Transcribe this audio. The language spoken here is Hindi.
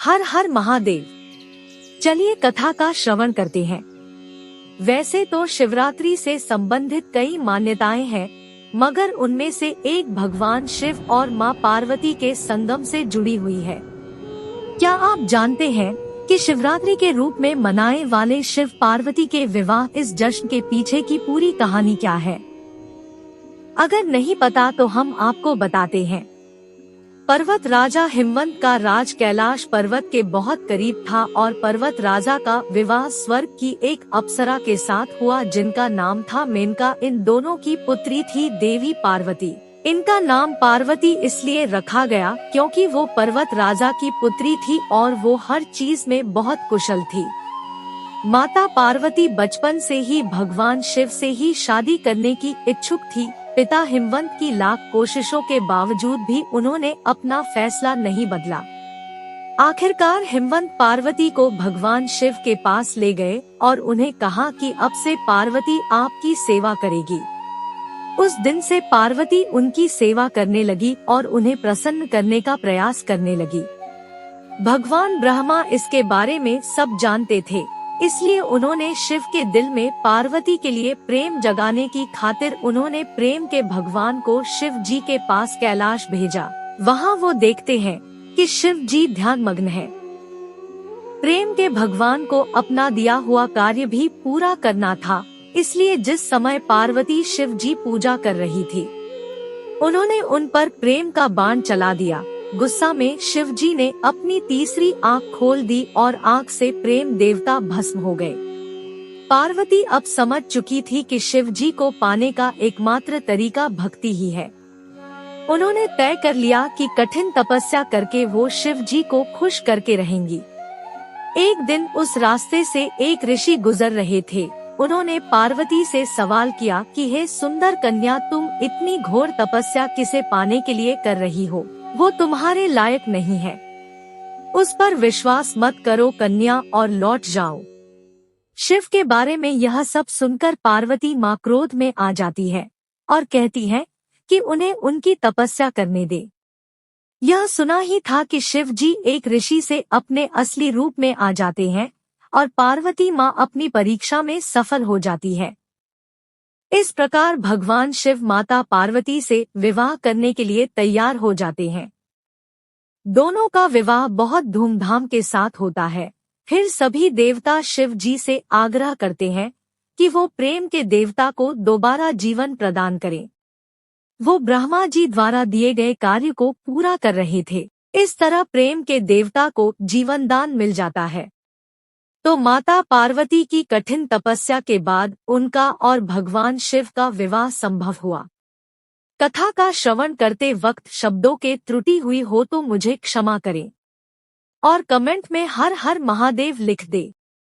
हर हर महादेव। चलिए कथा का श्रवण करते हैं। वैसे तो शिवरात्रि से संबंधित कई मान्यताएं हैं, मगर उनमें से एक भगवान शिव और मां पार्वती के संगम से जुड़ी हुई है। क्या आप जानते हैं कि शिवरात्रि के रूप में मनाए वाले शिव पार्वती के विवाह इस जश्न के पीछे की पूरी कहानी क्या है? अगर नहीं पता तो हम आपको बताते हैं। पर्वत राजा हिमवंत का राज कैलाश पर्वत के बहुत करीब था और पर्वत राजा का विवाह स्वर्ग की एक अप्सरा के साथ हुआ जिनका नाम था मेनका। इन दोनों की पुत्री थी देवी पार्वती। इनका नाम पार्वती इसलिए रखा गया क्योंकि वो पर्वत राजा की पुत्री थी और वो हर चीज में बहुत कुशल थी। माता पार्वती बचपन से ही भगवान शिव से ही शादी करने की इच्छुक थी। पिता हिमवंत की लाख कोशिशों के बावजूद भी उन्होंने अपना फैसला नहीं बदला। आखिरकार हिमवंत पार्वती को भगवान शिव के पास ले गए और उन्हें कहा कि अब से पार्वती आपकी सेवा करेगी। उस दिन से पार्वती उनकी सेवा करने लगी और उन्हें प्रसन्न करने का प्रयास करने लगी। भगवान ब्रह्मा इसके बारे में सब जानते थे, इसलिए उन्होंने शिव के दिल में पार्वती के लिए प्रेम जगाने की खातिर उन्होंने प्रेम के भगवान को शिव जी के पास कैलाश भेजा। वहाँ वो देखते हैं कि शिव जी ध्यान मग्न है। प्रेम के भगवान को अपना दिया हुआ कार्य भी पूरा करना था, इसलिए जिस समय पार्वती शिव जी पूजा कर रही थी, उन्होंने उन पर प्रेम का बाण चला दिया। गुस्सा में शिव जी ने अपनी तीसरी आंख खोल दी और आंख से प्रेम देवता भस्म हो गए। पार्वती अब समझ चुकी थी कि शिव जी को पाने का एकमात्र तरीका भक्ति ही है। उन्होंने तय कर लिया कि कठिन तपस्या करके वो शिव जी को खुश करके रहेंगी। एक दिन उस रास्ते से एक ऋषि गुजर रहे थे। उन्होंने पार्वती से सवाल किया कि हे सुंदर कन्या, तुम इतनी घोर तपस्या किसे पाने के लिए कर रही हो? वो तुम्हारे लायक नहीं है। उस पर विश्वास मत करो कन्या और लौट जाओ। शिव के बारे में यह सब सुनकर पार्वती मां क्रोध में आ जाती है और कहती है कि उन्हें उनकी तपस्या करने दे। यह सुना ही था कि शिव जी एक ऋषि से अपने असली रूप में आ जाते हैं और पार्वती मां अपनी परीक्षा में सफल हो जाती है। इस प्रकार भगवान शिव माता पार्वती से विवाह करने के लिए तैयार हो जाते हैं। दोनों का विवाह बहुत धूमधाम के साथ होता है। फिर सभी देवता शिव जी से आग्रह करते हैं कि वो प्रेम के देवता को दोबारा जीवन प्रदान करें। वो ब्रह्मा जी द्वारा दिए गए कार्य को पूरा कर रहे थे। इस तरह प्रेम के देवता को जीवन दान मिल जाता है। तो माता पार्वती की कठिन तपस्या के बाद उनका और भगवान शिव का विवाह संभव हुआ। कथा का श्रवण करते वक्त शब्दों के त्रुटि हुई हो तो मुझे क्षमा करें और कमेंट में हर हर महादेव लिख दे।